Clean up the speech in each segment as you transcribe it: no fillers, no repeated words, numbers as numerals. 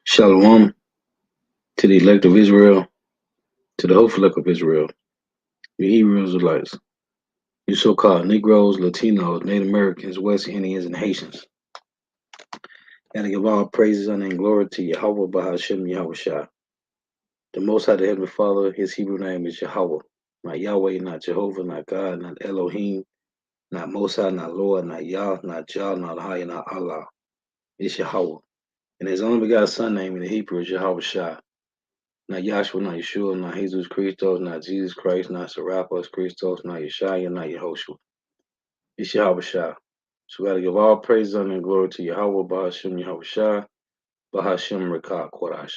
Shalom to the elect of Israel, to the hopeful elect of Israel, you Hebrew Israelites, you so-called Negroes, Latinos, Native Americans, West Indians, and Haitians. And I give all praises, honor, and glory to Yahweh Bahashem Yahweh Shah. The Most High, the Heavenly Father, his Hebrew name is Yahweh. Not Yahweh, not Jehovah, not God, not Elohim, not Mosai, not Lord, not Yah, not Jah, not High, not Allah. It's Yahweh. And his only begotten son name in the Hebrew is Yahweh Shah. Not Yahshua, not Yeshua, not Jesus Christos, not Jesus Christ, not Serapis Christos, not Yeshua, not Yehoshua. It's Yahweh Shah. So we got to give all praise, honor, and glory to Yahweh, Bahashem, Yahweh Shah, Bahashem, Rekah, Korash.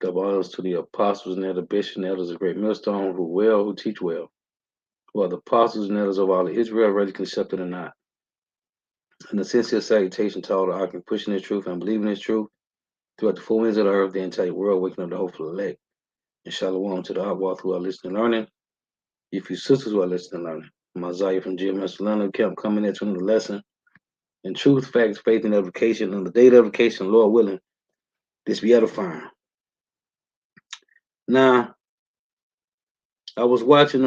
Give honors to the apostles and elder bishops and elders of great millstone who teach well, who are the apostles and elders of all of Israel, ready concepted or not. And the sincere salutation to all the ark pushing this truth and believing this truth throughout the four winds of the earth, the entire world, waking up the hopeful elect. And shalom to the outward who are listening and learning. If you sisters who are listening and learning. Messiah from GMS London kept coming into the lesson. In truth, facts, faith, and edification. On the day of edification, Lord willing, this be edifying. Now, I was watching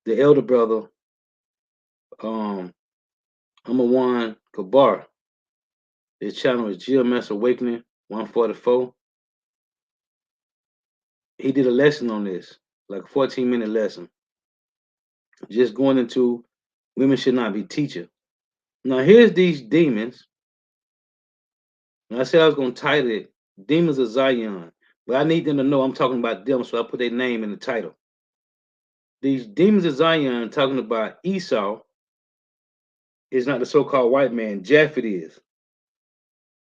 the elder brother, Amawan Kabar. His channel is GMS Awakening 144. He did a lesson on this, like a 14-minute lesson. Just going into women should not be teachers. Now, here's these demons. And I said I was going to title it Demons of Zion. But I need them to know I'm talking about them, so I put their name in the title. These demons of Zion talking about Esau is not the so-called white man. Japheth is.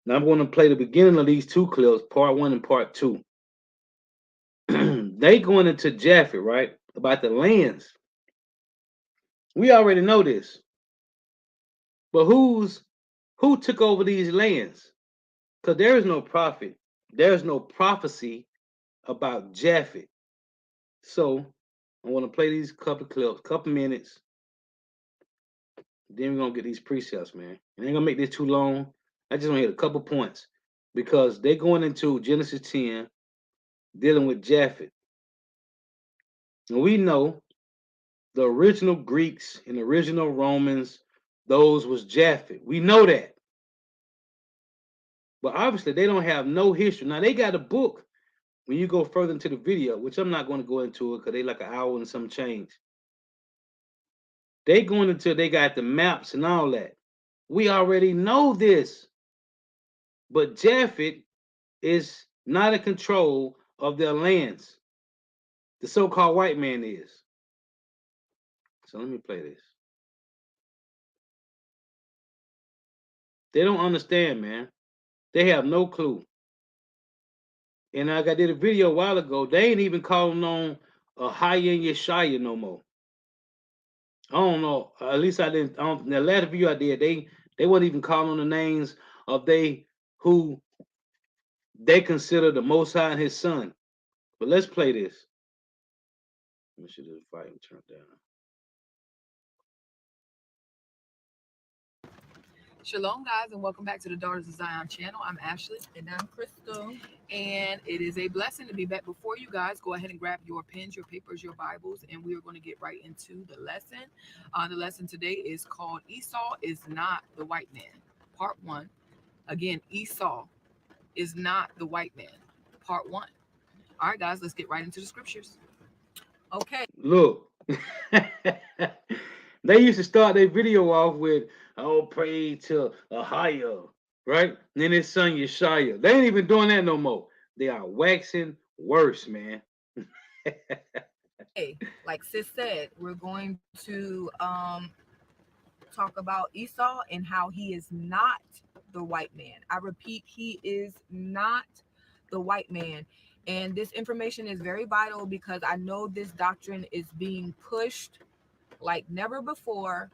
Now I'm going to play the beginning of these two clips, part 1 and part 2. They going into Japheth, right? About the lands. We already know this. But who took over these lands? Because there is no prophet. There is no prophecy about Japheth. So I want to play these couple clips, couple minutes. Then we're gonna get these precepts, man. And ain't gonna make this too long. I just want to hit a couple points because they're going into Genesis 10, dealing with Japheth. And we know the original Greeks and the original Romans, those was Japheth. We know that. But obviously they don't have no history. Now they got a book when you go further into the video, which I'm not going to go into it because they like an hour and some change. They going until they got the maps and all that. We already know this. But Japheth is not in control of their lands. The so-called white man is. So let me play this. They don't understand, man. They have no clue. And like I did a video a while ago, they ain't even calling on a high-end Yeshaya no more. I don't know. At least I didn't. The last video I did, they weren't even calling on the names of they who they consider the Most High and His Son. But let's play this. Let me see this volume turned down. Shalom, guys, and welcome back to the Daughters of Zion channel. I'm Ashley. And I'm Crystal. And it is a blessing to be back before you guys. Go ahead and grab your pens, your papers, your Bibles, and we are going to get right into the lesson. The lesson today is called Esau is Not the White Man, Part 1. Again, Esau is not the white man, Part 1. All right, guys, let's get right into the scriptures. Okay. Look. They used to start their video off with, "Oh, pray to Ahio," right? And then his son Yeshaya. They ain't even doing that no more. They are waxing worse, man. Hey, like sis said, we're going to talk about Esau and how he is not the white man. I repeat, he is not the white man. And this information is very vital because I know this doctrine is being pushed like never before.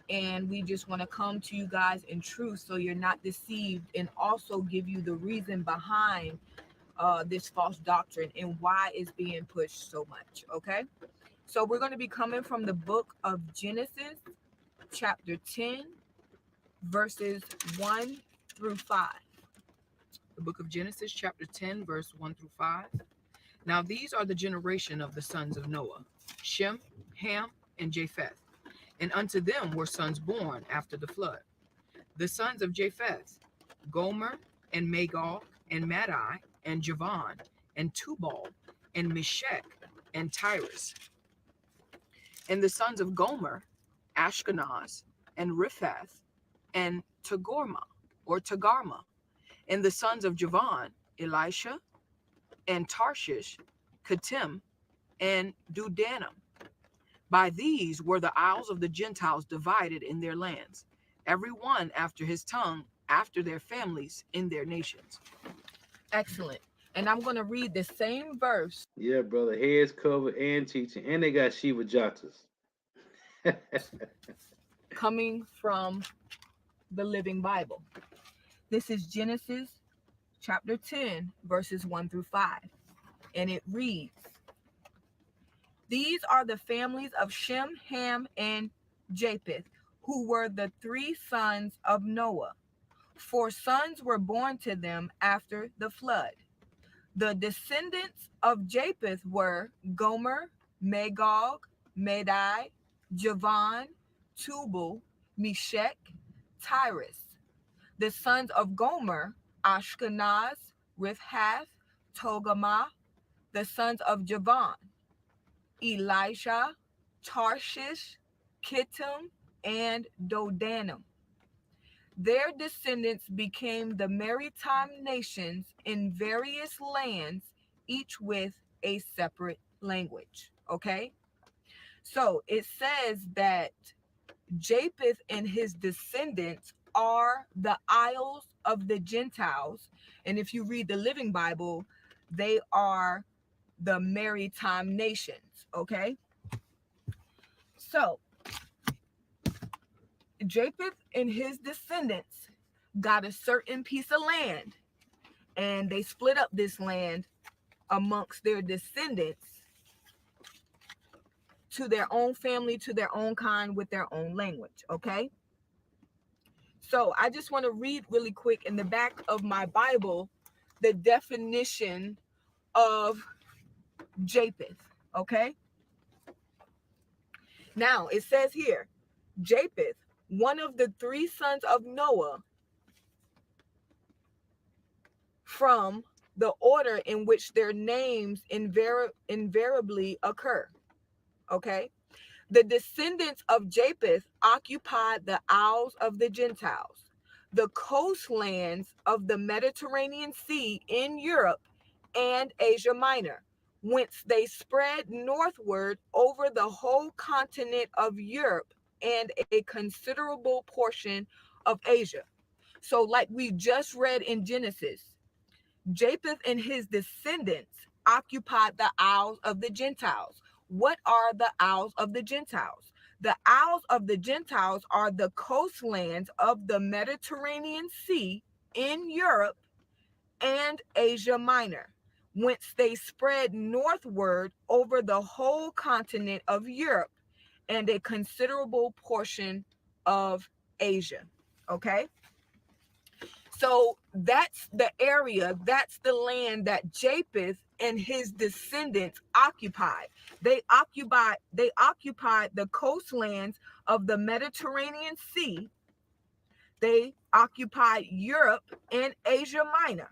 And we just want to come to you guys in truth so you're not deceived, and also give you the reason behind this false doctrine and why it's being pushed so much. Okay, so we're going to be coming from the book of Genesis chapter 10 verses 1 through 5. The book of Genesis, chapter 10, verse 1 through 5. Now these are the generation of the sons of Noah, Shem, Ham, and Japheth. And unto them were sons born after the flood. The sons of Japheth, Gomer, and Magog, and Madai, and Javan, and Tubal, and Meshech, and Tyrus. And the sons of Gomer, Ashkenaz, and Riphath, and Togarma. And the sons of Javan, Elisha, and Tarshish, Kittim, and Dudanim. By these were the isles of the Gentiles divided in their lands, every one after his tongue, after their families, in their nations. Excellent. And I'm going to read the same verse. Yeah, brother. Heads covered and teaching. And they got Shiva Jatas. Coming from the Living Bible. This is Genesis chapter 10, verses 1 through 5. And it reads, These are the families of Shem, Ham, and Japheth, who were the 3 sons of Noah. 4 sons were born to them after the flood. The descendants of Japheth were Gomer, Magog, Madai, Javan, Tubal, Meshech, Tyrus. The sons of Gomer, Ashkenaz, Riphath, Togarma. The sons of Javan, Elisha, Tarshish, Kittim, and Dodanim. Their descendants became the maritime nations in various lands, each with a separate language. Okay? So it says that Japheth and his descendants are the isles of the Gentiles. And if you read the Living Bible, they are the maritime nations. Okay? So Japheth and his descendants got a certain piece of land, and they split up this land amongst their descendants to their own family, to their own kind, with their own language. Okay? So I just want to read really quick in the back of my Bible the definition of Japheth. Okay? Now it says here, Japheth, one of the 3 sons of Noah, from the order in which their names invariably occur. Okay? The descendants of Japheth occupied the isles of the Gentiles, the coastlands of the Mediterranean Sea in Europe and Asia Minor, whence they spread northward over the whole continent of Europe and a considerable portion of Asia. So like we just read in Genesis, Japheth and his descendants occupied the isles of the Gentiles. What are the isles of the Gentiles? The isles of the Gentiles are the coastlands of the Mediterranean Sea in Europe and Asia Minor, whence they spread northward over the whole continent of Europe and a considerable portion of Asia. Okay? So that's the area, that's the land that Japheth and his descendants occupied. They occupied the coastlands of the Mediterranean Sea. They occupied Europe and Asia Minor.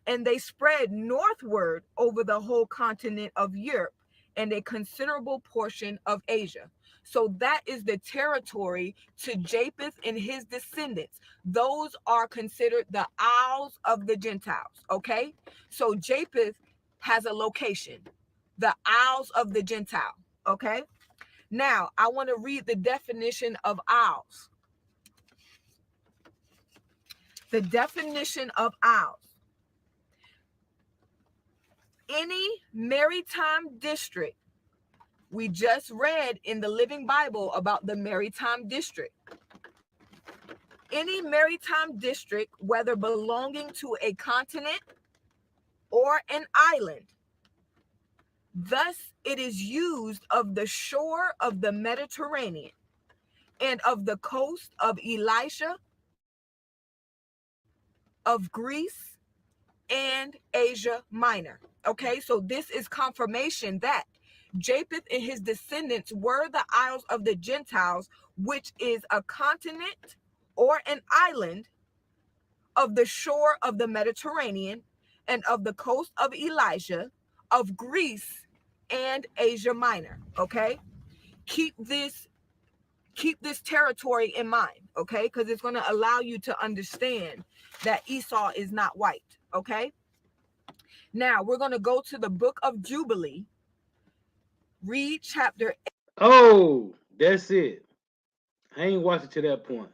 And they spread northward over the whole continent of Europe and a considerable portion of Asia. So that is the territory to Japheth and his descendants. Those are considered the isles of the Gentiles. Okay? So Japheth has a location, the isles of the Gentile. Okay? Now, I want to read the definition of isles. The definition of isles. Any maritime district. We just read in the Living Bible about the maritime district. Any maritime district, whether belonging to a continent or an island. Thus, it is used of the shore of the Mediterranean and of the coast of Elisha of Greece and Asia Minor. Okay, so this is confirmation that Japheth and his descendants were the isles of the Gentiles, which is a continent or an island of the shore of the Mediterranean and of the coast of Elijah, of Greece and Asia Minor. Okay, keep this territory in mind, okay, because it's going to allow you to understand that Esau is not white. Okay, now we're going to go to the book of Jubilee, read chapter. Oh, that's it. I ain't watching to that point.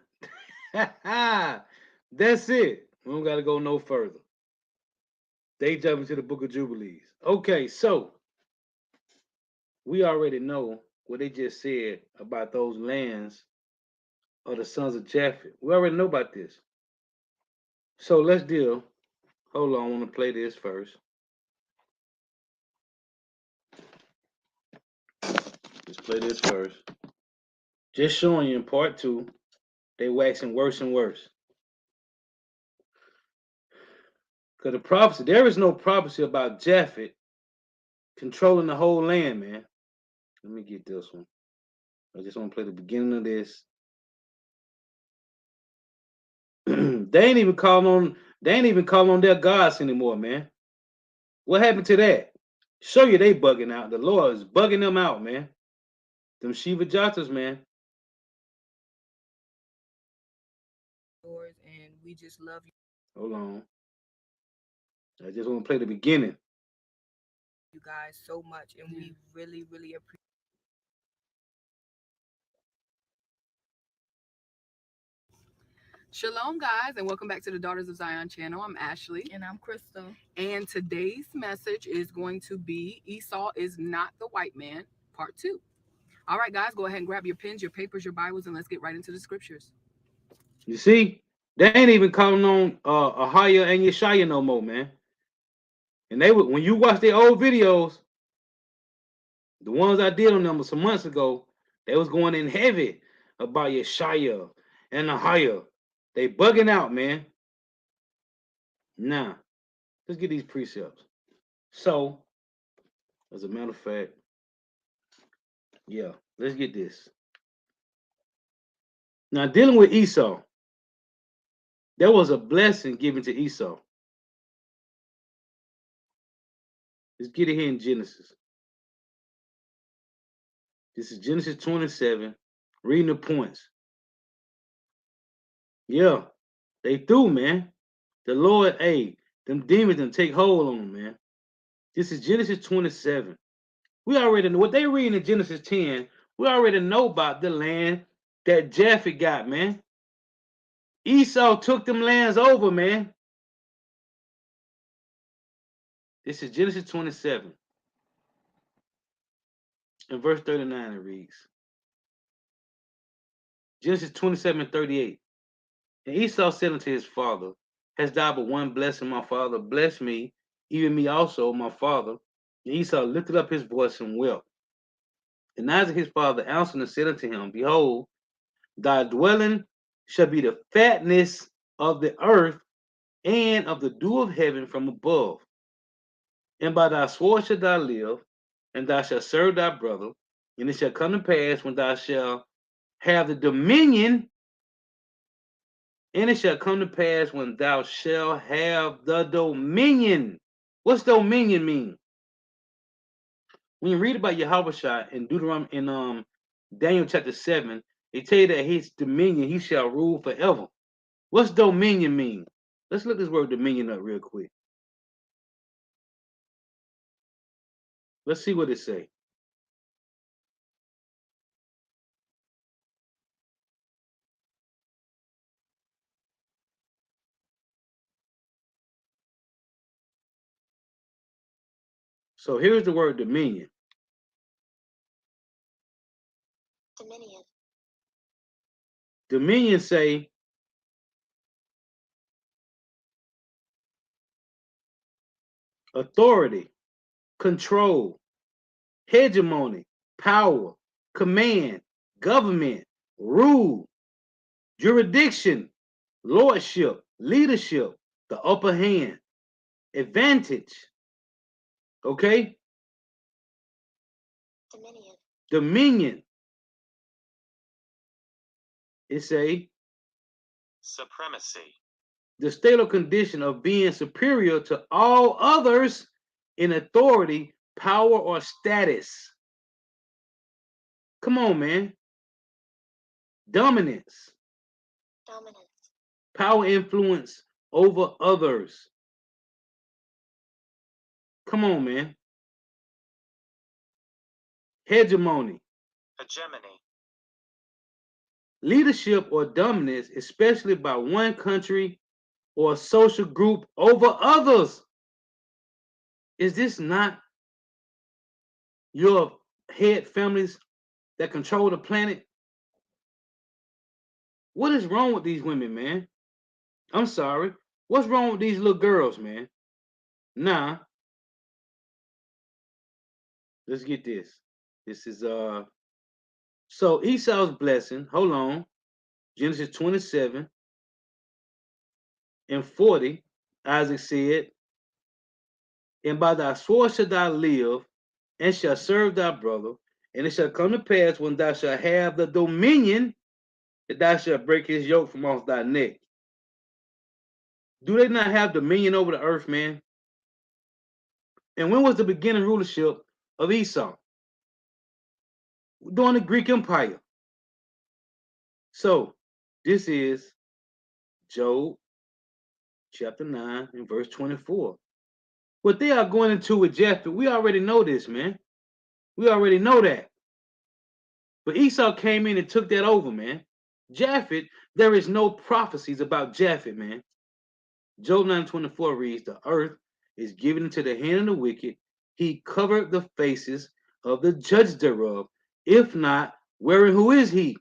That's it. We don't got to go no further. They jump into the book of Jubilees. Okay, so we already know what they just said about those lands of the sons of Japheth. We already know about this. So let's deal. Hold on, I want to play this first. Let's play this first. Just showing you in part two, they waxing worse and worse. Because the prophecy, there is no prophecy about Japheth controlling the whole land, man. Let me get this one. I just want to play the beginning of this. They ain't even calling on their gods anymore, man. What happened to that? Show you they bugging out. The Lord is bugging them out, man. Them Shiva Jatas, man. And we just love you. Hold on. I just want to play the beginning. You guys so much, and we really, really appreciate. Shalom, guys, and welcome back to the Daughters of Zion channel. I'm Ashley. And I'm Crystal. And today's message is going to be Esau is not the white man, part 2. All right, guys, go ahead and grab your pens, your papers, your Bibles, and let's get right into the scriptures. You see, they ain't even calling on Ahaya and Yeshaya no more, man. And they would, when you watch their old videos, the ones I did on them some months ago, they was going in heavy about Yeshaya and Ahaya. They bugging out, man. Nah, let's get these precepts. So, as a matter of fact, yeah, let's get this. Now, dealing with Esau, there was a blessing given to Esau. Let's get it here in Genesis. This is Genesis 27, reading the points. Yeah, they threw, man. The Lord, hey, them demons done take hold on them, man. This is Genesis 27. We already know what they reading in Genesis 10. We already know about the land that Japheth got, man. Esau took them lands over, man. This is Genesis 27. In verse 39, it reads. Genesis 27:38. And Esau said unto his father, Hast thou but one blessing, my father? Bless me, even me also, my father. And Esau lifted up his voice and wept. And Isaac his father answered and said unto him, Behold, thy dwelling shall be the fatness of the earth and of the dew of heaven from above. And by thy sword shalt thou live, and thou shalt serve thy brother. And it shall come to pass when thou shalt have the dominion, and it shall come to pass when thou shalt have the dominion. What's dominion mean? When you read about Yahweh in Deuteronomy in Daniel chapter 7, they tell you that his dominion, he shall rule forever. What's dominion mean? Let's look this word dominion up real quick. Let's see what it say. So here's the word dominion. Dominion. Dominion say authority, control, hegemony, power, command, government, rule, jurisdiction, lordship, leadership, the upper hand, advantage. Okay? Dominion. Dominion. It's a supremacy, the state or condition of being superior to all others in authority, power, or status. Come on, man. Dominance. Dominance. Power, influence over others. Come on, man. Hegemony. hegemony, Leadership or dominance, especially by one country or social group over others. Is this not your head families that control the planet? What is wrong with these women, man? I'm sorry. What's wrong with these little girls, man? Nah, let's get this. This is so Esau's blessing. Hold on. Genesis 27 and 40. Isaac said, and by thy sword shalt thou live, and shall serve thy brother. And it shall come to pass when thou shalt have the dominion, that thou shalt break his yoke from off thy neck. Do they not have dominion over the earth, man? And when was the beginning rulership of Esau? During the Greek Empire. So this is Job chapter 9 and verse 24. What they are going into with Japheth, we already know this, man. We already know that. But Esau came in and took that over, man. Japheth, there is no prophecies about Japheth, man. Job 9:24 reads, the earth is given into the hand of the wicked. He covered the faces of the judge thereof. If not, where and who is he?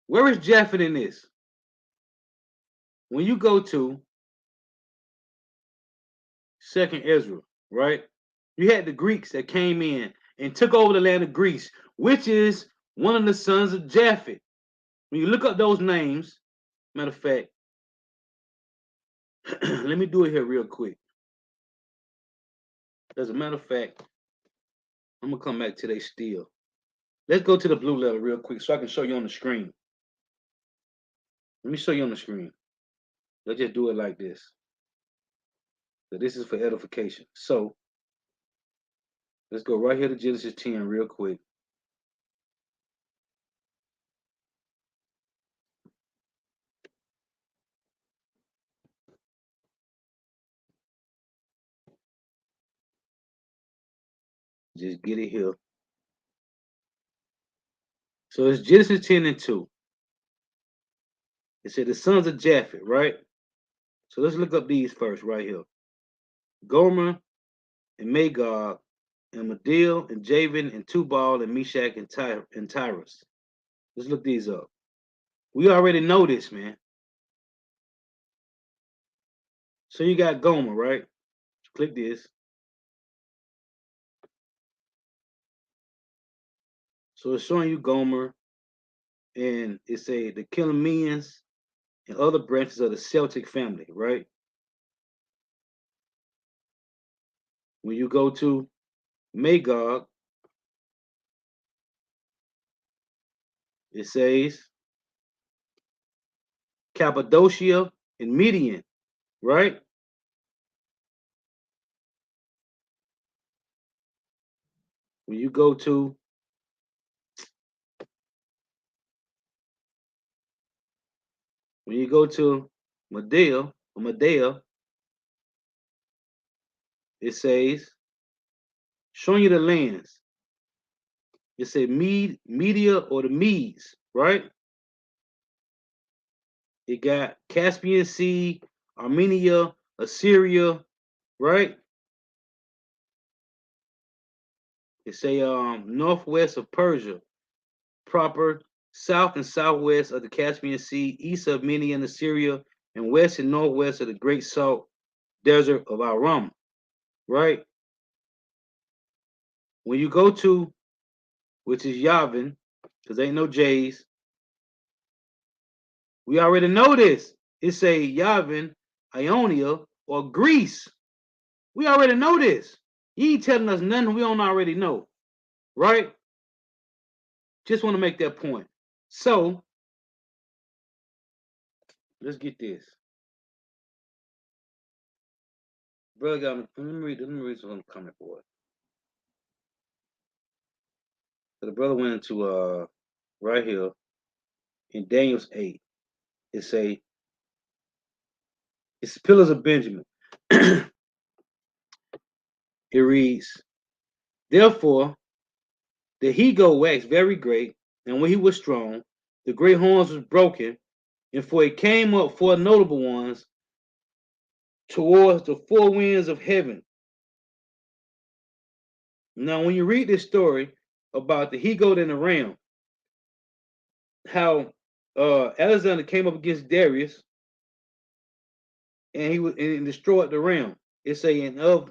Where is Japheth in this? When you go to 2nd Ezra, right? You had the Greeks that came in and took over the land of Greece, which is one of the sons of Japheth. When you look up those names, matter of fact, let me do it here real quick. As a matter of fact, I'm gonna come back to they still. Let's go to the blue letter real quick so I can show you on the screen. Let me show you on the screen. Let's just do it like this. So this is for edification. So let's go right here to Genesis 10 real quick. Just get it here. So it's Genesis 10 and 2. It said the sons of Japheth, right? So let's look up these first right here. Gomer and Magog and Medill and Javan and Tubal and Meshach and Tyrus. Let's look these up. We already know this, man. So you got Gomer, right? Click this. So it's showing you Gomer, and it's the Kilamians and other branches of the Celtic family, right? When you go to Magog, it says Cappadocia and Midian, right? When you go to Medea, it says showing you the lands. It said Media or the Medes, right? It got Caspian Sea, Armenia, Assyria, right? It say northwest of Persia, proper, south and southwest of the Caspian Sea, east of Armenia and Assyria, and west and northwest of the Great Salt Desert of Aram, right? When you go to, which is Yavin, because ain't no J's, we already know this. It say Yavin, Ionia, or Greece. We already know this. You ain't telling us nothing we don't already know, right? Just want to make that point. So let's get this. Brother got me. Let me read some comment for it. So the brother went into right here in Daniel's 8. It say it's the pillars of Benjamin. It reads, therefore the he-goat waxed very great, and when he was strong, the great horns was broken, and for it came up four notable ones towards the four winds of heaven. Now, when you read this story about the he-goat and the ram, how Alexander came up against Darius, and he destroyed the ram. It say, and of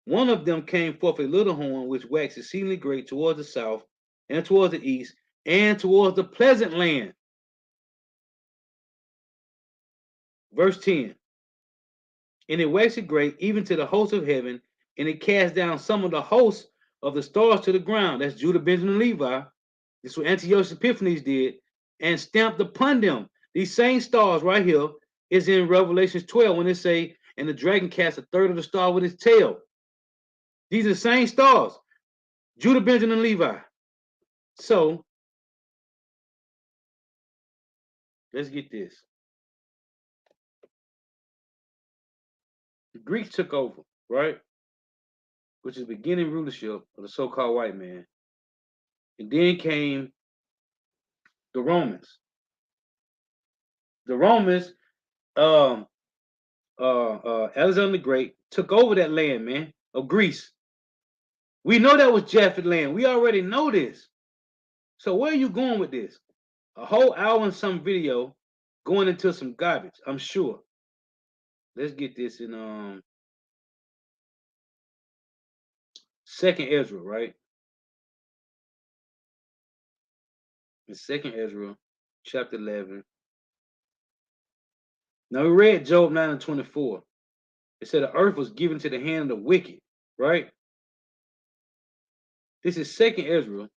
one of them came forth a little horn which waxed exceedingly great towards the south, and towards the east, and towards the pleasant land. Verse 10. And it waxed great even to the host of heaven, and it cast down some of the hosts of the stars to the ground. That's Judah, Benjamin, and Levi. This is what Antiochus Epiphanes did, and stamped upon them. These same stars right here is in Revelations 12 when they say, and the dragon cast a third of the star with his tail. These are the same stars, Judah, Benjamin, and Levi. So let's get this. The Greeks took over, right? Which is the beginning rulership of the so-called white man. And then came the Romans. The Romans, Alexander the Great took over that land, man, of Greece. We know that was Japheth land. We already know this. So where are you going with this? A whole hour and some video going into some garbage, I'm sure. Let's get this in Second Ezra, right? In Second Ezra, chapter 11. Now we read Job 9 and 24. It said the earth was given to the hand of the wicked, right? This is Second Ezra,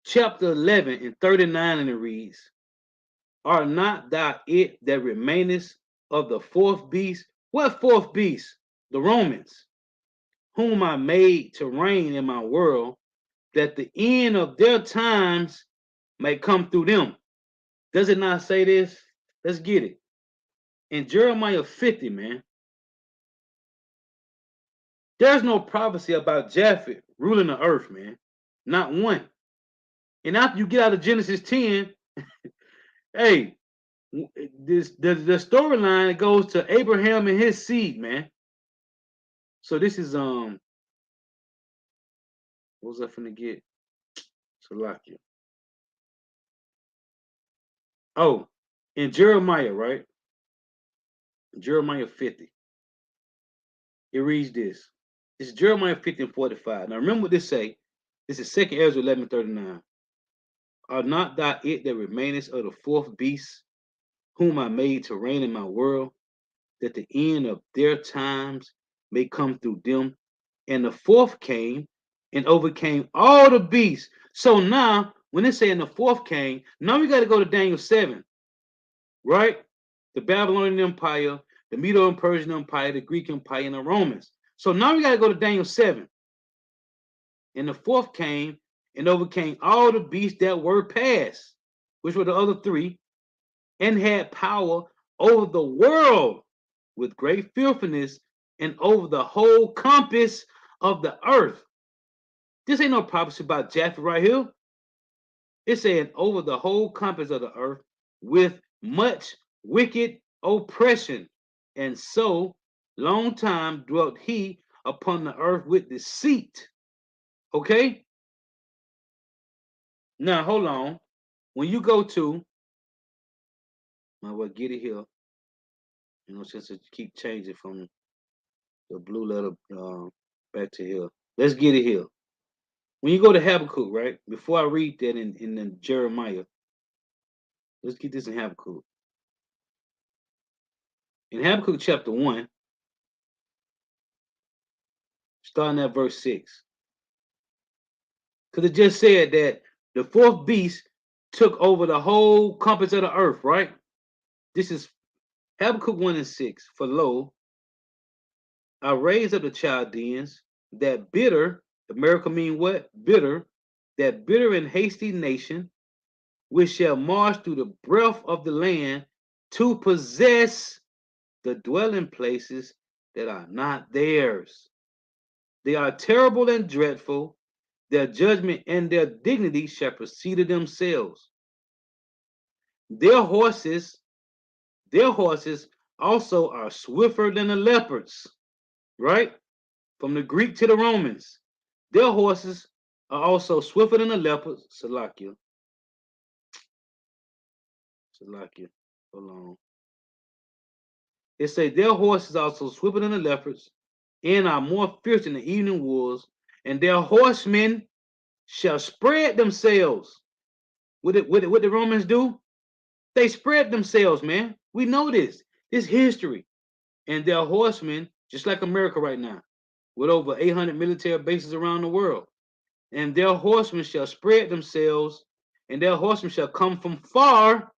chapter 11 and 39, and it reads, are not thou it that remainest of the fourth beast? What fourth beast? The Romans, whom I made to reign in my world, that the end of their times may come through them. Does it not say this? Let's get it. In Jeremiah 50, man, there's no prophecy about Japheth ruling the earth, man. Not one. And after you get out of Genesis 10, hey, the storyline goes to Abraham and his seed, man. So this is what was I finna get? Salakia. Oh, in Jeremiah, right? Jeremiah 50. It reads this. This is Jeremiah 50 and 45. Now remember what this say. This is 2nd Ezra 11:39. Are not thou it that remainest of the fourth beast, whom I made to reign in my world, that the end of their times may come through them? And the fourth came and overcame all the beasts. So now, when they say in the fourth came, now we got to go to Daniel 7, right? The Babylonian Empire, the Medo and Persian Empire, the Greek Empire, and the Romans. So now we got to go to Daniel 7. And the fourth came and overcame all the beasts that were past, which were the other three, and had power over the world with great fearfulness and over the whole compass of the earth. This ain't no prophecy about Japheth right here. It's saying over the whole compass of the earth with much wicked oppression. And so long time dwelt he upon the earth with deceit. Okay? Now hold on. When you go to, I will get it here. You know, since it keep changing from the blue letter back to here. Let's get it here. When you go to Habakkuk, right? Before I read that in Jeremiah, let's get this in Habakkuk. In Habakkuk chapter 1, starting at verse 6. Because it just said that the fourth beast took over the whole compass of the earth, right? This is Habakkuk 1 and 6. For lo, I raise up the Chaldeans, that bitter, America mean what? Bitter, that bitter and hasty nation, which shall march through the breadth of the land to possess the dwelling places that are not theirs. They are terrible and dreadful. Their judgment and their dignity shall proceed to themselves. Their horses also are swifter than the leopards, right? From the Greek to the Romans. Their horses are also swifter than the leopards. Salakia. Hold on. It say their horses are also swifter than the leopards, and are more fierce than the evening wolves, and their horsemen shall spread themselves. What the Romans do? They spread themselves, man. We know this. This history. And their horsemen, just like America right now, with over 800 military bases around the world. And their horsemen shall spread themselves, and their horsemen shall come from far.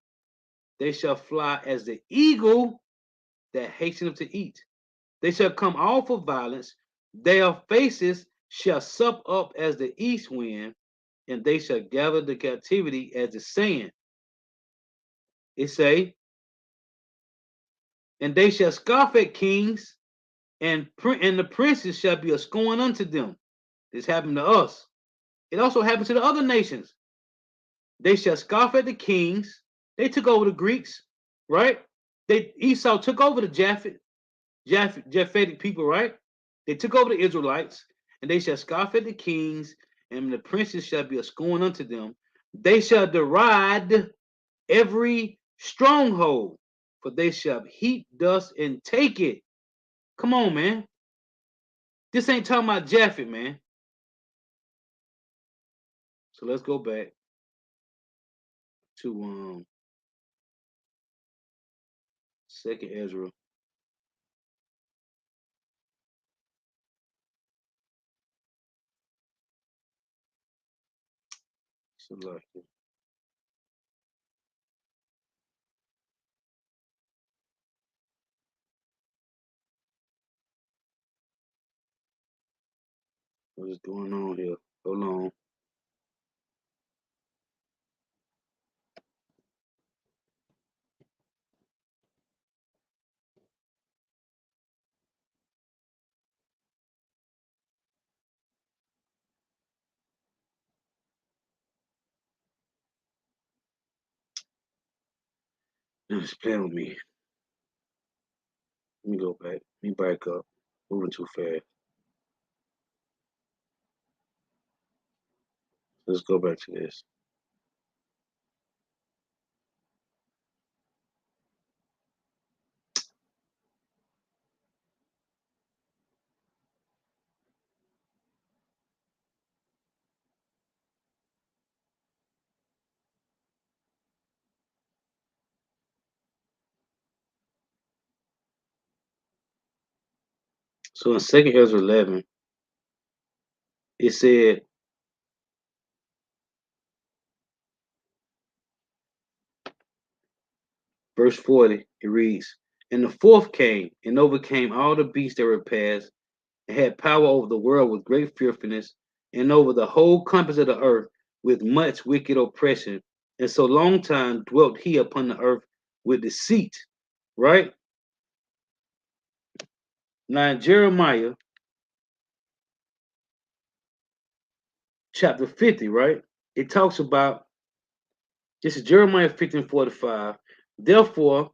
They shall fly as the eagle that hasteneth to eat. They shall come all for violence. Their faces shall sup up as the east wind, and they shall gather the captivity as the sand. It say, and they shall scoff at kings, and the princes shall be a scorn unto them. This happened to us. It also happened to the other nations. They shall scoff at the kings. They took over the Greeks, right? Esau took over the Japhetic people, right? They took over the Israelites, and they shall scoff at the kings, and the princes shall be a scorn unto them. They shall deride every stronghold, for they shall heap dust and take it. Come on, man. This ain't talking about Japheth, man. So let's go back to Second Ezra. Salakia. What is going on here? Hold on. Just playing with me. Let me go back. Let me back up. Moving too fast. Let's go back to this. So in Second Ezra 11, it said, verse 40, it reads, and the fourth came and overcame all the beasts that were past, and had power over the world with great fearfulness, and over the whole compass of the earth with much wicked oppression. And so long time dwelt he upon the earth with deceit. Right? Now in Jeremiah chapter 50, right? It talks about, this is Jeremiah 50 and 45. Therefore,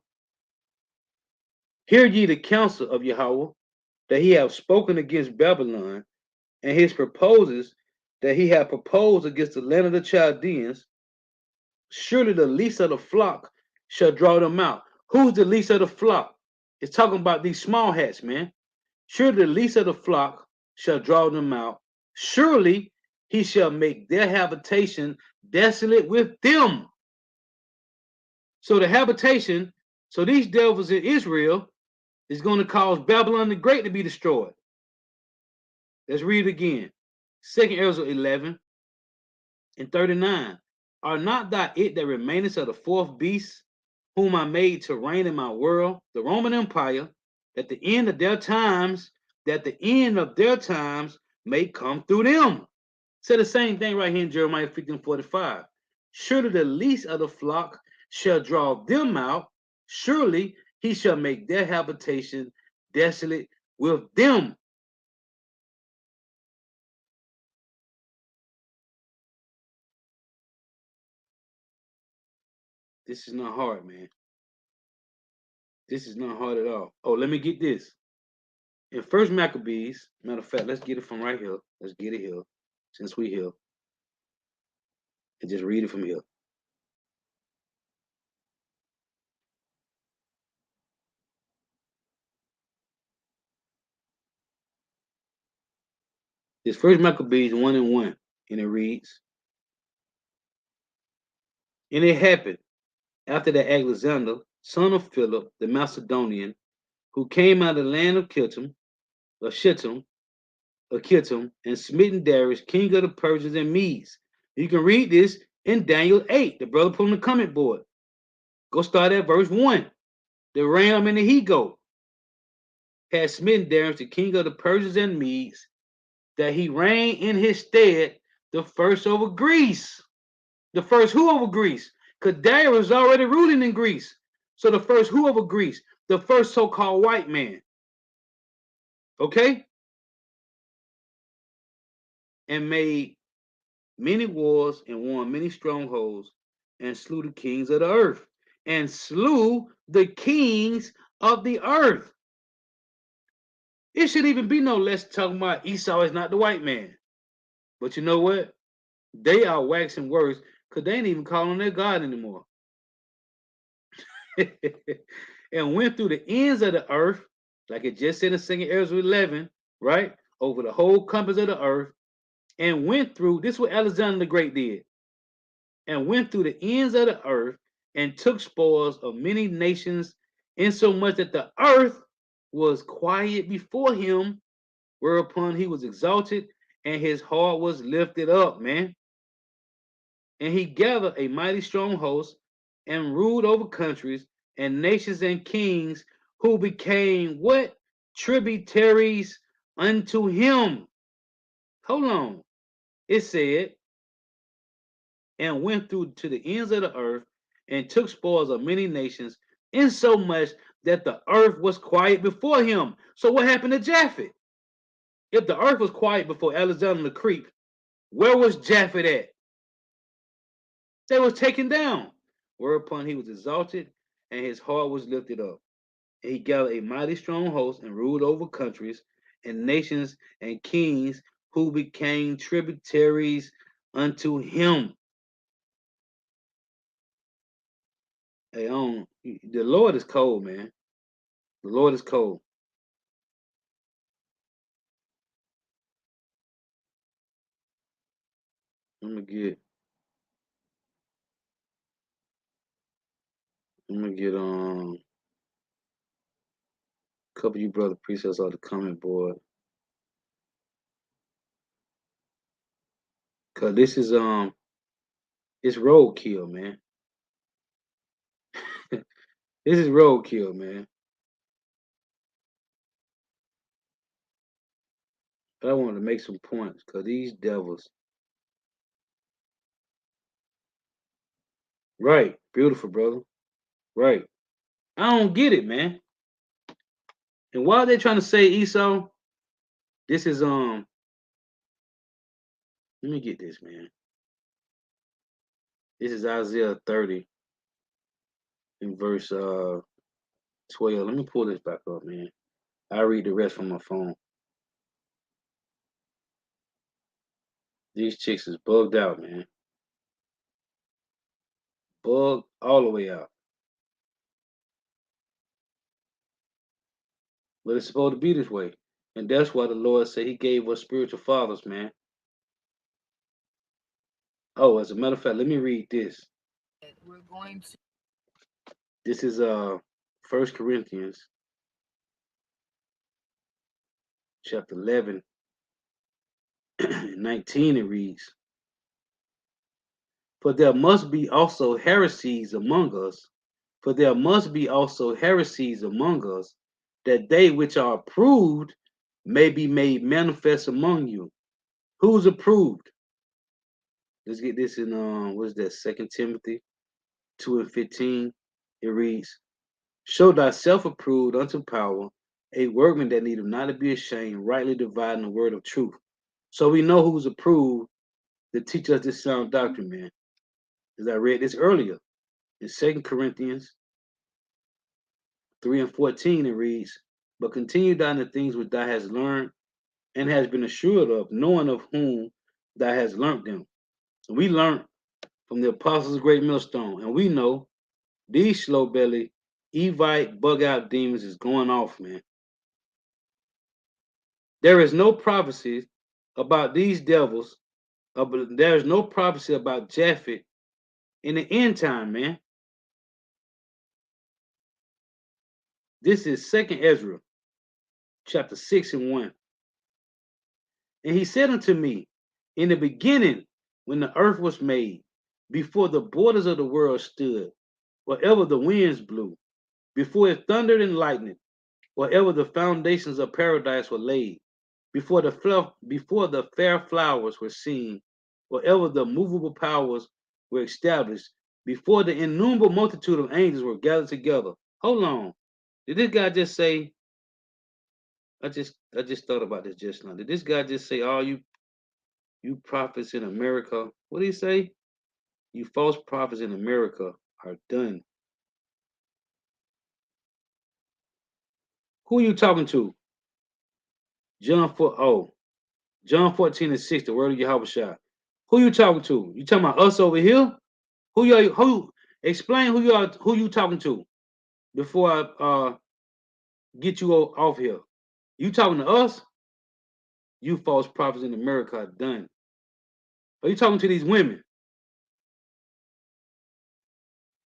hear ye the counsel of Yahweh, that he have spoken against Babylon, and his proposals that he hath proposed against the land of the Chaldeans. Surely the least of the flock shall draw them out. Who's the least of the flock? It's talking about these small hats, man. Surely the least of the flock shall draw them out. Surely he shall make their habitation desolate with them. So the habitation, so these devils in Israel, It's going to cause Babylon the Great to be destroyed. Let's read it again. 2nd Ezra 11 and 39. Are not thou it that remainest of the fourth beast, whom I made to reign in my world, the Roman Empire, that the end of their times, may come through them? Say the same thing right here in Jeremiah 15:45. Surely the least of the flock shall draw them out. Surely he shall make their habitation desolate with them. This is not hard, man. This is not hard at all. Oh, let me get this. In First Maccabees, matter of fact, let's get it from right here. Let's get it here, since we here, and just read it from here. This First Maccabees 1:1, and it reads, and it happened after that Alexander, son of Philip the Macedonian, who came out of the land of Kittim, and smitten Darius, king of the Persians and Medes. You can read this in Daniel 8. The brother put on the comment board. Go start at verse 1. The ram and the he-goat had smitten Darius, the king of the Persians and Medes, that he reigned in his stead the first over Greece. The first who over Greece? Because Darius was already ruling in Greece. So the first who over Greece? The first so-called white man. Okay? And made many wars and won many strongholds and slew the kings of the earth. And slew the kings of the earth. It should even be no less talking about Esau is not the white man. But you know what? They are waxing worse because they ain't even calling their God anymore. And went through the ends of the earth, like it just said in 2nd Ezra 11, right? Over the whole compass of the earth, and went through, this is what Alexander the Great did, and went through the ends of the earth and took spoils of many nations, insomuch that the earth was quiet before him, whereupon he was exalted and his heart was lifted up, man. And he gathered a mighty strong host and ruled over countries and nations and kings who became what? Tributaries unto him. Hold on. It said, and went through to the ends of the earth and took spoils of many nations, insomuch that the earth was quiet before him. So what happened to Japheth? If the earth was quiet before Alexander the Great, where was Japheth at? They was taken down. Whereupon he was exalted and his heart was lifted up. And he gathered a mighty strong host and ruled over countries and nations and kings who became tributaries unto him. Hey, the Lord is cold, man. The Lord is cold. I'm gonna get a couple of you brother precepts on the comment board. Cause this is it's roadkill, man. This is roadkill, man. But I wanted to make some points because these devils. Right. Beautiful, brother. Right. I don't get it, man. And while they're trying to say Esau, this is let me get this, man. This is Isaiah 30 in verse 12. Let me pull this back up, man. I read the rest from my phone. These chicks is bugged out, man. Bugged all the way out. But it's supposed to be this way. And that's why the Lord said he gave us spiritual fathers, man. Oh, as a matter of fact, let me read this. We're going to This is 1 Corinthians chapter 11, 19, it reads, For there must be also heresies among us, for there must be also heresies among us, that they which are approved may be made manifest among you. Who's approved? Let's get this in what is that? 2 Timothy 2 and 15. It reads, Show thyself approved unto power, a workman that needeth not to be ashamed, rightly dividing the word of truth. So we know who's approved to teach us this sound doctrine, man. As I read this earlier in 2 Corinthians 3 and 14, it reads, But continue down the things which thou hast learned and hast been assured of, knowing of whom thou hast learnt them. And we learned from the apostles of Great Millstone, and we know these slow belly, Evite, bug out demons is going off, man. There is no prophecy about these devils, there is no prophecy about Japheth in the end time, man. This is 2nd Ezra, chapter 6 and 1. And he said unto me, In the beginning, when the earth was made, before the borders of the world stood, wherever the winds blew, before it thundered and lightened, wherever the foundations of paradise were laid, before the fair flowers were seen, wherever the movable powers were established, before the innumerable multitude of angels were gathered together. Hold on. Did this guy just say, I just thought about this just now. Did this guy just say, all you prophets in America, what did he say? You false prophets in America are done. Who are you talking to? John 14 and 6, the word of Yahweh Shai. Who you talking to? You talking about us over here? Who explain who you talking to before I get you off here. You talking to us? You false prophets in America are done. Are you talking to these women?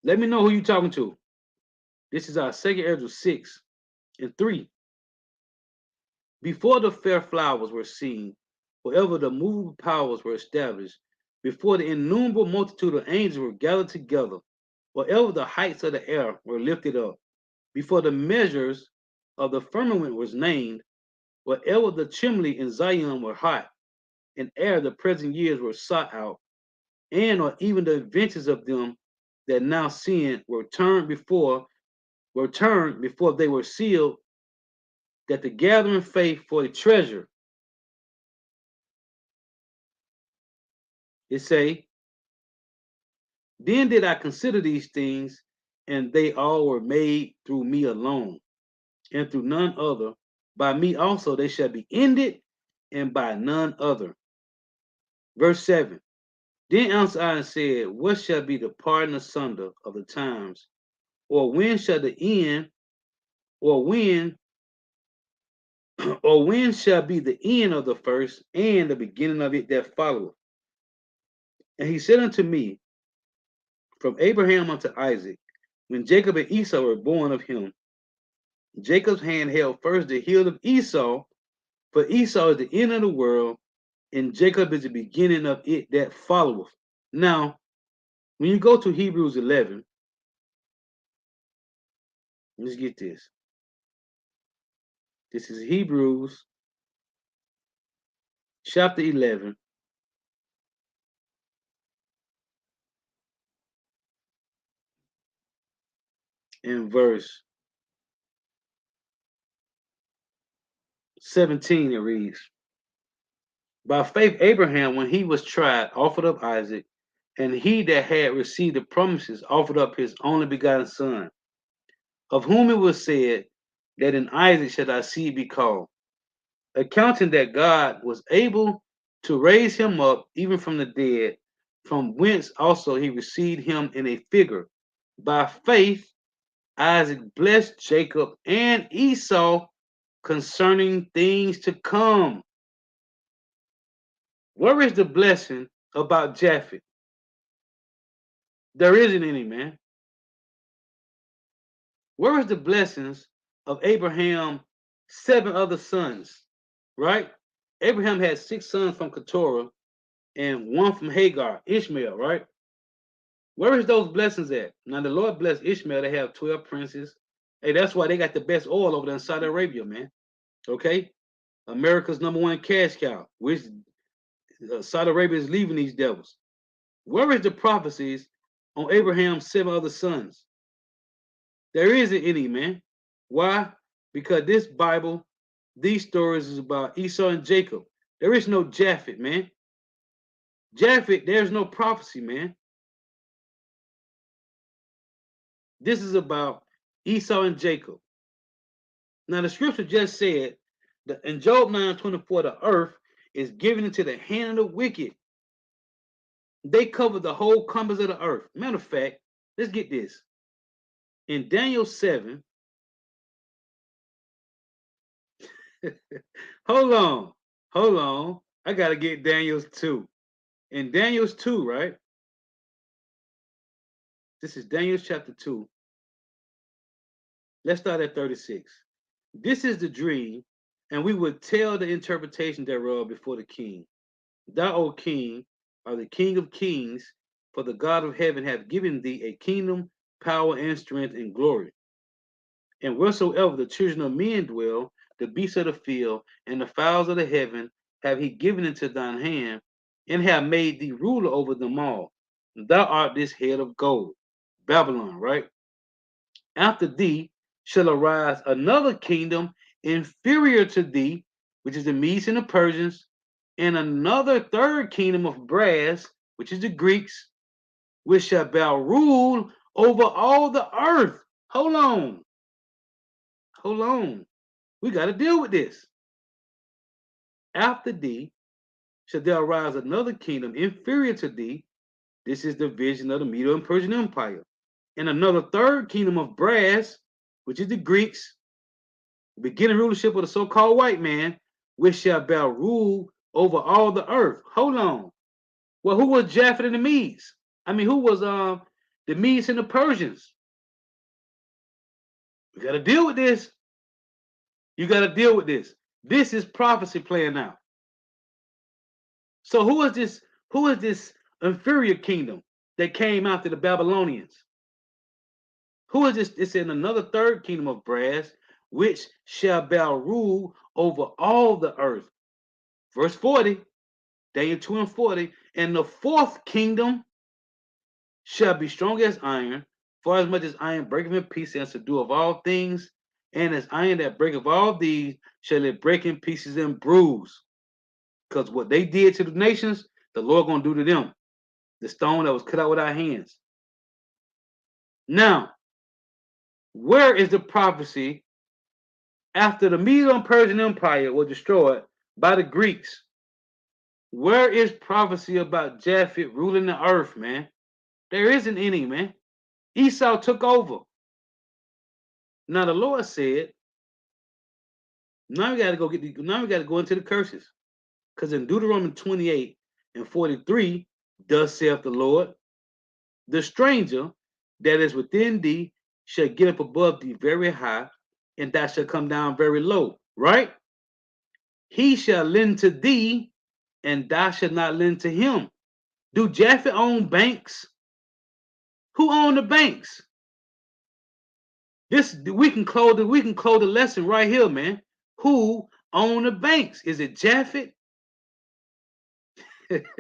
Let me know who you talking to. This is our 2nd Ezra 6 and 3. Before the fair flowers were seen, wherever the movable powers were established, before the innumerable multitude of angels were gathered together, wherever the heights of the air were lifted up, before the measures of the firmament was named, wherever the chimney in Zion were hot, and ere the present years were sought out, and or even the adventures of them that now sin were turned before they were sealed, that the gathering faith for a treasure. It say, Then did I consider these things, and they all were made through me alone, and through none other. By me also they shall be ended, and by none other. Verse 7. Then answered I and said, What shall be the pardon asunder of the times? Or when shall the end, or when, or when shall be the end of the first, and the beginning of it that followeth? And he said unto me, From Abraham unto Isaac, when Jacob and Esau were born of him, Jacob's hand held first the heel of Esau, for Esau is the end of the world, and Jacob is the beginning of it that followeth. Now, when you go to Hebrews 11, let's get this. This is Hebrews chapter 11. In verse 17, it reads, By faith Abraham, when he was tried, offered up Isaac, and he that had received the promises offered up his only begotten son, of whom it was said, that in Isaac shall thy seed be called, accounting that God was able to raise him up even from the dead, from whence also he received him in a figure. By faith Isaac blessed Jacob and Esau concerning things to come. Where is the blessing about Japheth? There isn't any, man. Where is the blessings of Abraham's 7 other sons? right? Abraham had 6 sons from Keturah and one from Hagar, Ishmael, right? Where is those blessings at? Now the Lord blessed Ishmael. They have 12 princes. Hey, that's why they got the best oil over there in Saudi Arabia, man. Okay, America's #1 cash cow, which Saudi Arabia is leaving these devils. Where is the prophecies on Abraham's 7 other sons? There isn't any, man. Why? Because this Bible, these stories is about Esau and Jacob. There is no Japheth, man. Japheth, there's no prophecy, man. This is about Esau and Jacob. Now, the scripture just said that in Job 9:24, the earth is given into the hand of the wicked. They cover the whole compass of the earth. Matter of fact, let's get this. In Daniel 7, hold on, hold on. I got to get Daniel's 2. In Daniel's 2, right? This is Daniel's chapter 2. Let's start at 36. This is the dream, and we would tell the interpretation thereof before the king. Thou, O king, art the king of kings, for the God of heaven hath given thee a kingdom, power, and strength, and glory. And wheresoever the children of men dwell, the beasts of the field, and the fowls of the heaven, have he given into thine hand, and have made thee ruler over them all. Thou art this head of gold. Babylon, right? After thee shall arise another kingdom inferior to thee, which is the Medes and the Persians, and another third kingdom of brass, which is the Greeks, which shall bow rule over all the earth. Hold on. Hold on. We got to deal with this. After thee shall there arise another kingdom inferior to thee. This is the vision of the Medo and Persian Empire. And another third kingdom of brass, which is the Greeks, beginning rulership of the so-called white man, which shall bear rule over all the earth. Hold on. Well, who was Japheth and the Medes? I mean, who was the Medes and the Persians? We got to deal with this. You got to deal with this. This is prophecy playing out. So who is this? Who is this inferior kingdom that came after the Babylonians? Who is this? It's in another third kingdom of brass, which shall bear rule over all the earth. Verse 40, Daniel 2 and 40. And the fourth kingdom shall be strong as iron, for as much as iron breaketh in pieces and subdue of all things, and as iron that breaketh all these, shall it break in pieces and bruise. Because what they did to the nations, the Lord gonna do to them. The stone that was cut out with our hands. Now, where is the prophecy after the Medo and Persian Empire was destroyed by the Greeks? Where is prophecy about Japheth ruling the earth, man? There isn't any, man. Esau took over. Now the Lord said, now we gotta go into the curses. Because in Deuteronomy 28 and 43, thus saith the Lord, the stranger that is within thee shall get up above thee very high, and thou shalt come down very low, right? He shall lend to thee, and thou shalt not lend to him. Do Japheth own banks? Who own the banks? This we can close the lesson right here, man. Who own the banks? Is it Japheth? This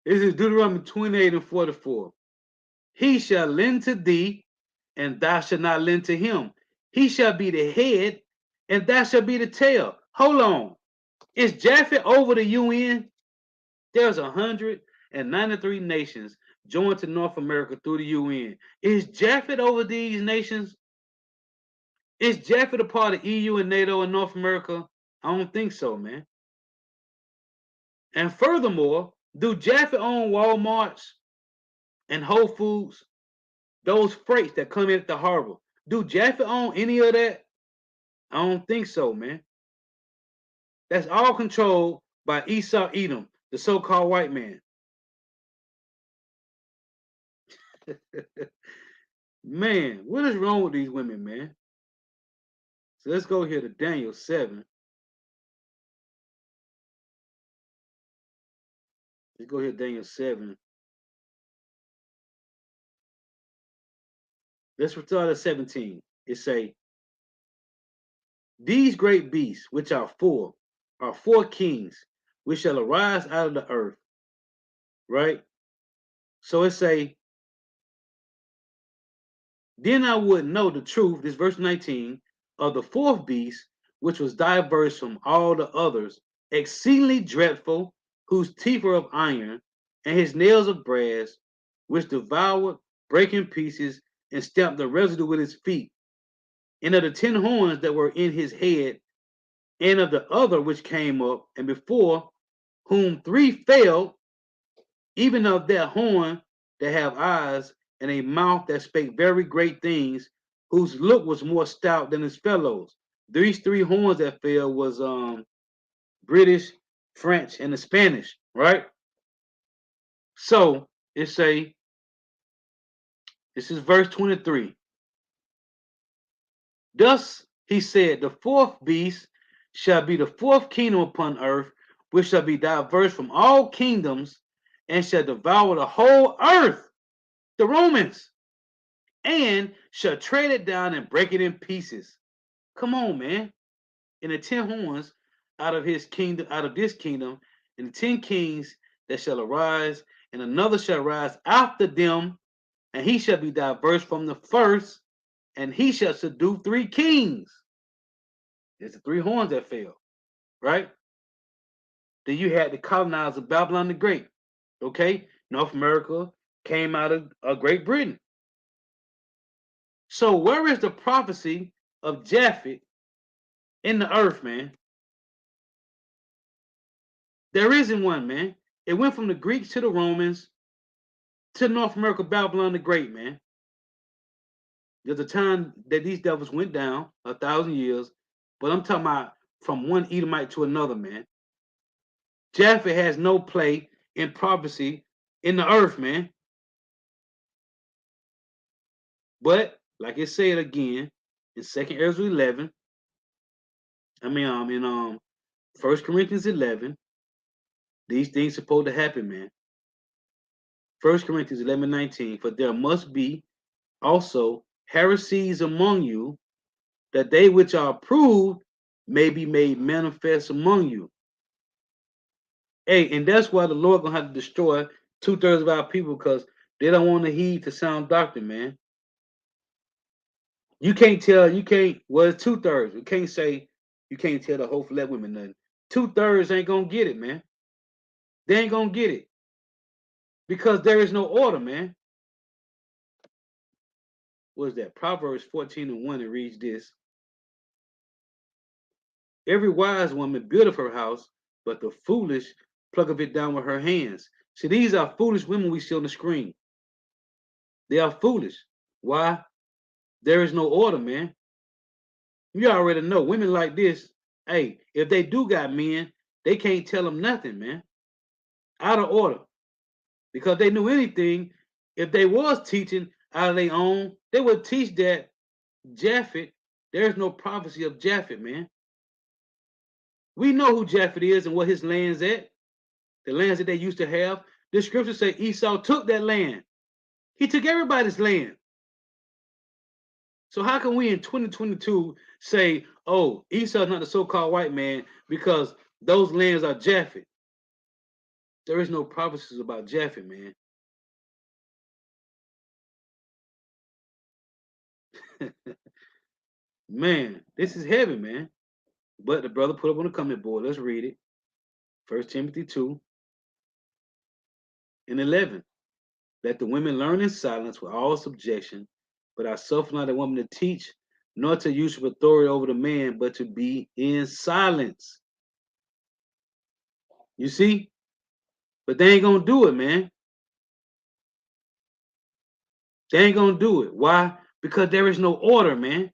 is Deuteronomy 28 and 44. He shall lend to thee, and thou shalt not lend to him. He shall be the head, and thou shalt be the tail. Hold on. Is Japheth over the UN? There's 193 nations joined to North America through the UN. Is Japheth over these nations? Is Japheth a part of EU and NATO and North America? I don't think so, man. And furthermore, do Japheth own Walmarts and Whole Foods? Those freights that come in at the harbor. Do Japheth own any of that? I don't think so, man. That's all controlled by Esau Edom, the so-called white man. Man, what is wrong with these women, man? So let's go here to Daniel 7. Let's go here, Daniel 7. Let's start at 17. It say, these great beasts, which are four kings, which shall arise out of the earth. Right? So it say, then I would know the truth, this verse 19, of the fourth beast, which was diverse from all the others, exceedingly dreadful, whose teeth were of iron, and his nails of brass, which devoured, break in pieces, and stamped the residue with his feet. And of the 10 horns that were in his head, and of the other which came up, and before whom 3 fell, even of that horn that have eyes, and a mouth that spake very great things, whose look was more stout than his fellows. These 3 horns that fell was British, French, and the Spanish, right? So it say, this is verse 23. Thus he said, the fourth beast shall be the fourth kingdom upon earth, which shall be diverse from all kingdoms, and shall devour the whole earth, the Romans, and shall tread it down and break it in pieces. Come on, man. And the 10 horns out of his kingdom, out of this kingdom, and the 10 kings that shall arise, and another shall rise after them, and he shall be diverse from the first, and he shall subdue 3 kings. There's the 3 horns that fell, right? Then you had the colonizer Babylon the Great. Okay, North America came out of Great Britain. So where is the prophecy of Japheth in the earth, man? There isn't one, man. It went from the Greeks to the Romans to North America, Babylon the Great, man. There's a time that these devils went down, 1,000 years, but I'm talking about from one Edomite to another, man. Japheth has no play in prophecy in the earth, man. But like it said again in 2nd Ezra 11, in 1 Corinthians 11, these things supposed to happen, man. 1 Corinthians 11:19, for there must be also heresies among you, that they which are approved may be made manifest among you. Hey, and that's why the Lord gonna have to destroy 2/3 of our people, because they don't want to heed to sound doctrine, man. You can't tell, well, it's 2/3. You can't say, you can't tell the whole elect women nothing. 2/3 ain't gonna get it, man. They ain't gonna get it. Because there is no order, man. What is that? Proverbs 14:1, it reads this. Every wise woman buildeth her house, but the foolish plucketh it down with her hands. See, these are foolish women we see on the screen. They are foolish. Why? There is no order, man. You already know women like this. Hey, if they do got men, they can't tell them nothing, man. Out of order. Because they knew anything, if they was teaching out of their own, they would teach that Japheth, there's no prophecy of Japheth, man. We know who Japheth is and what his land's at, the lands that they used to have. The scriptures say Esau took that land. He took everybody's land. So how can we in 2022 say, oh, Esau's not the so-called white man because those lands are Japheth? There is no prophecies about Japheth, man. Man, this is heavy, man. But the brother put up on the comment board. Let's read it. 1 Timothy 2:11. Let the women learn in silence with all subjection, but I suffer not a woman to teach, nor to use authority over the man, but to be in silence. You see? But they ain't gonna do it, man. They ain't gonna do it. Why? Because there is no order, man.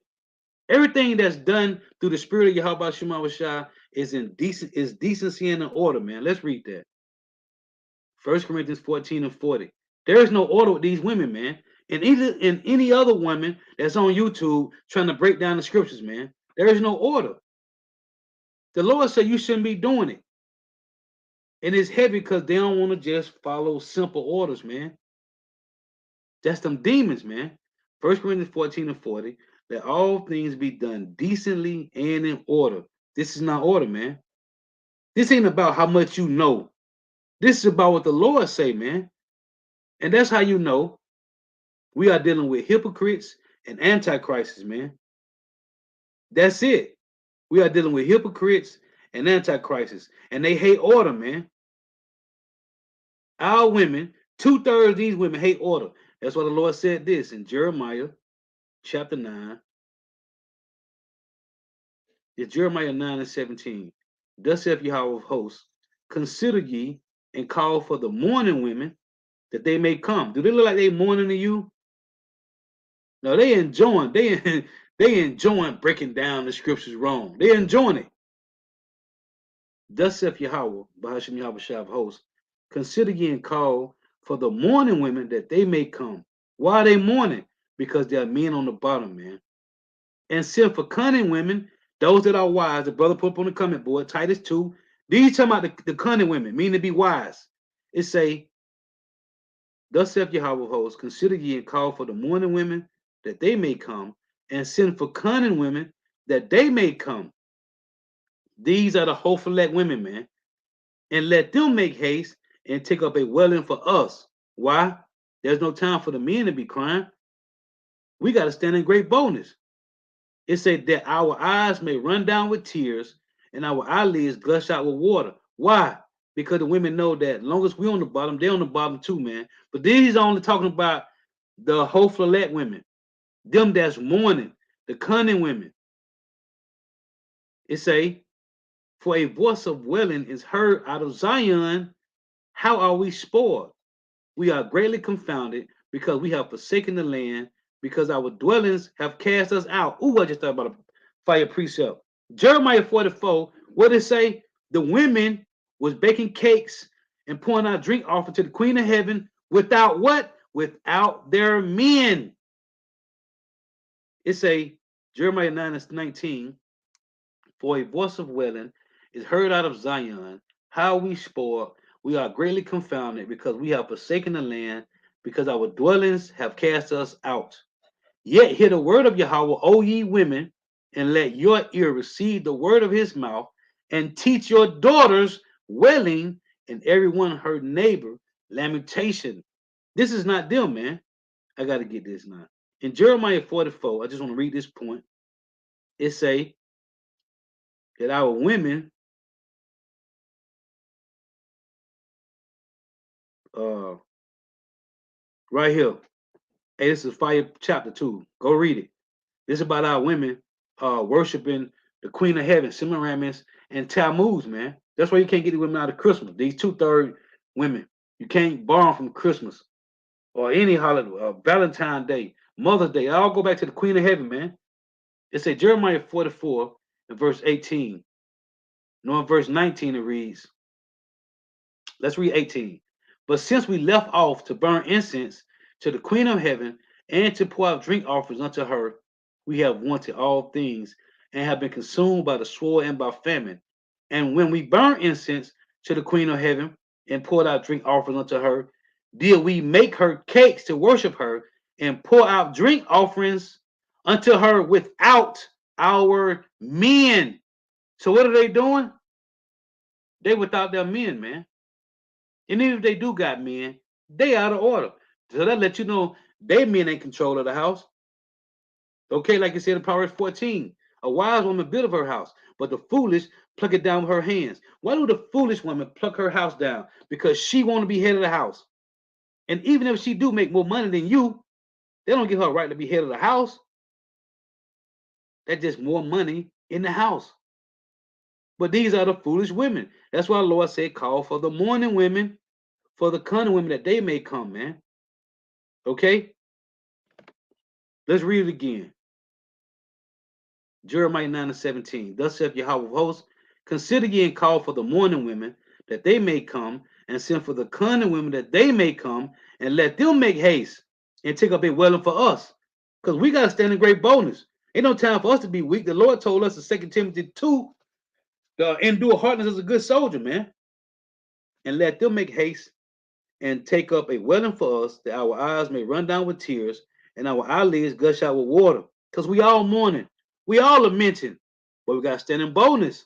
Everything that's done through the spirit of Yahweh Shema Shah is decency and in order, man. Let's read that. 1 Corinthians 14:40. There is no order with these women, man. And either in any other woman that's on YouTube trying to break down the scriptures, man. There is no order. The Lord said you shouldn't be doing it. And it's heavy because they don't want to just follow simple orders, man. That's them demons, man. 1 Corinthians 14 and 40. Let all things be done decently and in order. This is not order, man. This ain't about how much you know. This is about what the Lord say, man. And that's how you know we are dealing with hypocrites and antichrists, man. That's it. We are dealing with hypocrites and antichrists. And they hate order, man. Our women, 2/3 of these women hate order. That's why the Lord said this in Jeremiah chapter 9. It's Jeremiah 9 and 17. Thus saith Yahweh of hosts, consider ye and call for the mourning women that they may come. Do they look like they mourning to you? No, they enjoying, they enjoying breaking down the scriptures wrong. They enjoying it. Thus saith Yahweh, Bahashim Yahweh Shah of hosts, consider ye and call for the mourning women that they may come. Why are they mourning? Because there are men on the bottom, man. And send for cunning women, those that are wise. The brother put up on the comment board, Titus 2. These talking about the cunning women, meaning to be wise. It say, thus saith Yahweh of hosts, consider ye and call for the mourning women that they may come, and send for cunning women that they may come. These are the hopeful elect women, man. And let them make haste and take up a welling for us. Why? There's no time for the men to be crying. We got to stand in great boldness. It said that our eyes may run down with tears and our eyelids gush out with water. Why? Because the women know that as long as we on the bottom, they're on the bottom too, man. But these are only talking about the hopeful elect women, them that's mourning, the cunning women. It say, for a voice of wailing is heard out of Zion. How are we spoiled? We are greatly confounded because we have forsaken the land, because our dwellings have cast us out. Ooh, I just thought about a fire precept. Jeremiah 44, what did it say? The women was baking cakes and pouring out drink offering to the queen of heaven without what? Without their men. It say, Jeremiah 9 and 19, for a voice of wailing is heard out of Zion. How we spoil, we are greatly confounded because we have forsaken the land, because our dwellings have cast us out. Yet hear the word of Yahweh, O ye women, and let your ear receive the word of his mouth, and teach your daughters wailing, and everyone her neighbor lamentation. This is not them, man. I got to get this now. In Jeremiah 44, I just want to read this point. It say that our women right here. Hey, this is Fire chapter 2. Go read it. This is about our women worshiping the Queen of Heaven, Semiramis, and Tammuz, man. That's why you can't get the women out of Christmas. These 2/3 women. You can't borrow from Christmas or any holiday, Valentine's Day, Mother's Day. I'll go back to the Queen of Heaven, man. It says Jeremiah 44 and verse 18. No, in verse 19 it reads, let's read 18. But since we left off to burn incense to the Queen of Heaven and to pour out drink offerings unto her, we have wanted all things and have been consumed by the sword and by famine. And when we burn incense to the Queen of Heaven and poured out drink offerings unto her, did we make her cakes to worship her and pour out drink offerings unto her without our men? So what are they doing? They without their men, man. And even if they do got men, they out of order. So that let you know they men ain't control of the house. Okay, like it said in Proverbs 14, a wise woman built her house, but the foolish pluck it down with her hands. Why do the foolish woman pluck her house down? Because she want to be head of the house. And even if she do make more money than you, they don't give her a right to be head of the house. That's just more money in the house. But these are the foolish women. That's why the Lord said, call for the mourning women, for the cunning women that they may come, man. Okay? Let's read it again. Jeremiah 9 and 17. Thus saith Yahweh of hosts, consider ye and call for the mourning women that they may come, and send for the cunning women that they may come, and let them make haste and take up a wailing for us. Because we got to stand in great boldness. Ain't no time for us to be weak. The Lord told us in 2 Timothy 2 to endure hardness as a good soldier, man. and let them make haste and take up a wedding for us, that our eyes may run down with tears and our eyelids gush out with water. Because we all mourning. We all lamenting. But we got to stand in boldness.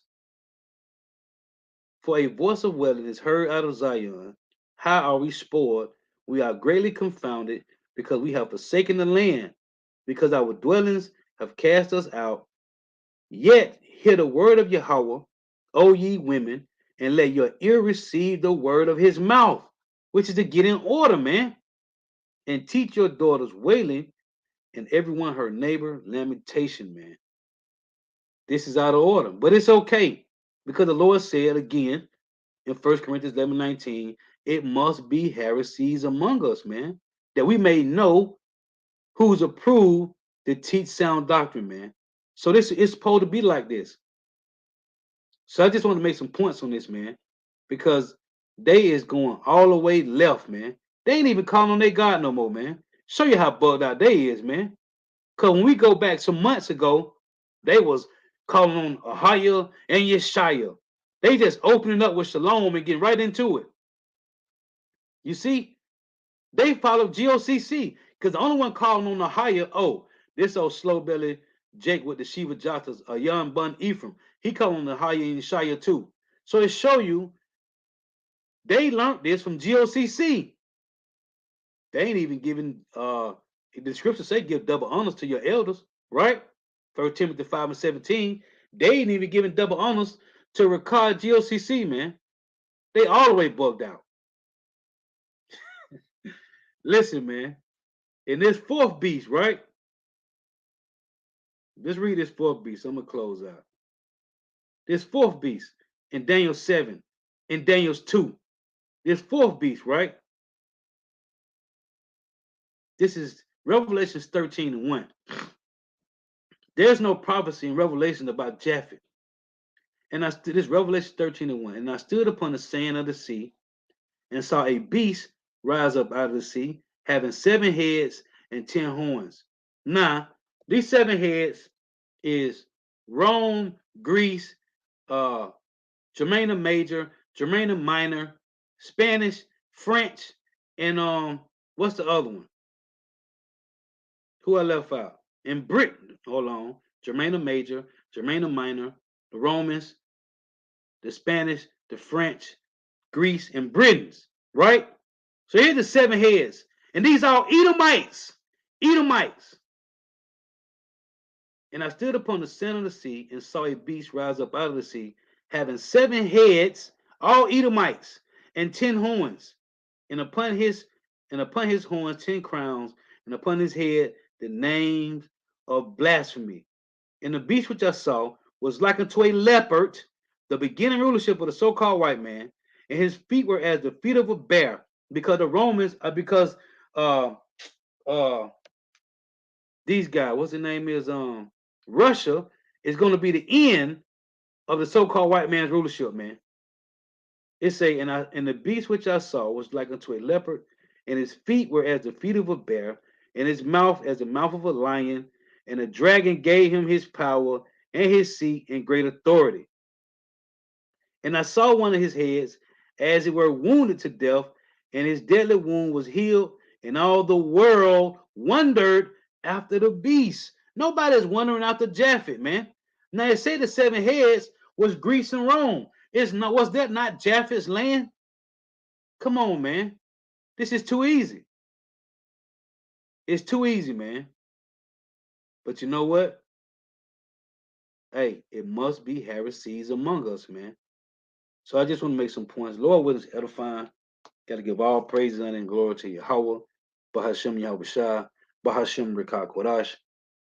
For a voice of wailing is heard out of Zion. How are we spoiled? We are greatly confounded, because we have forsaken the land, because our dwellings have cast us out. Yet hear the word of Yahweh, O ye women, and let your ear receive the word of his mouth, which is to get in order, man, and teach your daughters wailing, and everyone her neighbor lamentation, man. This is out of order, but it's okay, because the Lord said again in 1 Corinthians 11:19, it must be heresies among us, man, that we may know who's approved to teach sound doctrine, man. So this is supposed to be like this. So I just want to make some points on this, man, because they is going all the way left, man. They ain't even calling on their God no more, man. Show you how bugged out they is, man. Cause when we go back some months ago, they was calling on Ahiah and Yeshaya. They just opening up with Shalom and get right into it. You see, they follow GOCC, because the only one calling on Ahiah, oh, this old slow belly Jake with the Shiva Jatas, a young bun Ephraim, he calling on Ahiah and Yeshaya too. So it show you they learned this from GOCC. They ain't even giving the scriptures say give double honors to your elders, right? 1 Timothy 5:17. They ain't even giving double honors to record GOCC, man. They all the way bugged out. Listen, man. In this fourth beast, right? Let's read this fourth beast. I'm gonna close out. This fourth beast in Daniel 7, in Daniel's 2. This fourth beast, right? This is Revelations 13:1. There's no prophecy in Revelation about Japheth. And this Revelation 13:1. And I stood upon the sand of the sea and saw a beast rise up out of the sea, having 7 heads and 10 horns. Now, these 7 heads is Rome, Greece, uh, Germania Major, Germania Minor, Spanish, French, and what's the other one? Who I left out? In Britain, hold on, Germania Major, Germania Minor, the Romans, the Spanish, the French, Greece, and Britons, right? So here's the 7 heads. And these are all Edomites. Edomites. And I stood upon the center of the sea and saw a beast rise up out of the sea, having 7 heads, all Edomites, and 10 horns. And upon his horns 10 crowns, and upon his head the names of blasphemy. And the beast which I saw was like unto a leopard, the beginning rulership of the so-called white man, and his feet were as the feet of a bear, because the Romans are because uh these guys, what's the name is Russia is gonna be the end of the so-called white man's rulership, man. It say, and the beast which I saw was like unto a leopard, and his feet were as the feet of a bear, and his mouth as the mouth of a lion, and the dragon gave him his power and his seat and great authority. And I saw one of his heads as it were wounded to death, and his deadly wound was healed, and all the world wondered after the beast. Nobody's wondering after Japheth, man. Now they say the 7 heads was Greece and Rome. Was that not Japheth's land? Come on, man. This is too easy. It's too easy, man. But you know what? Hey, it must be heresies among us, man. So I just want to make some points. Lord willing, edifying. Got to give all praise, honor, and glory to Yahweh, Bahashem Yahweh Shah, Bahashem Rekah Kodash.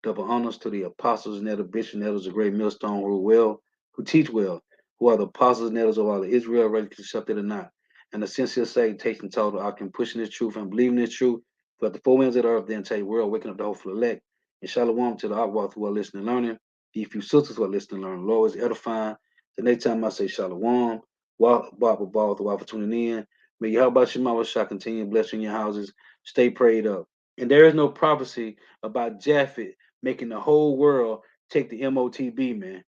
Double honors to the apostles and elder bishops and elders of great millstone who teach well, who are the apostles and elders of all of Israel, ready to accept it or not. And the sincere salutation total, I can pushing this truth and believing this truth. But the 4 winds of the earth, then tell you world, waking up the hopeful elect. And shalom to the Akwath who are listening and learning. The few sisters who are listening and learning. Lord is edifying. The next time I say shalom, walk, the tuning in. May Yahweh Shema Shah continue blessing your houses. Stay prayed up. And there is no prophecy about Japheth making the whole world take the MOTB, man.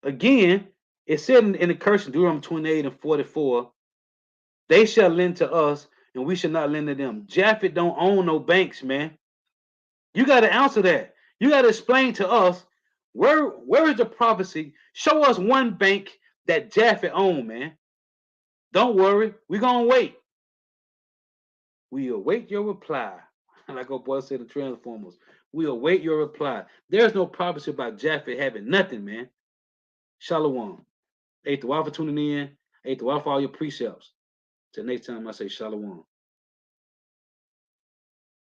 Again, it said in the curse in Deuteronomy 28 and 44, They shall lend to us, and we shall not lend to them. Japheth don't own no banks, man. You got to answer that. You got to explain to us where is the prophecy? Show us one bank that Japheth owned, man. Don't worry, we're gonna wait. We await your reply. Like our boy said, the Transformers. We await your reply. There's no prophecy about Japheth having nothing, man. Shalom. Hey, the for tuning in. Hey, the for all your precepts. Till next time, I say shalom.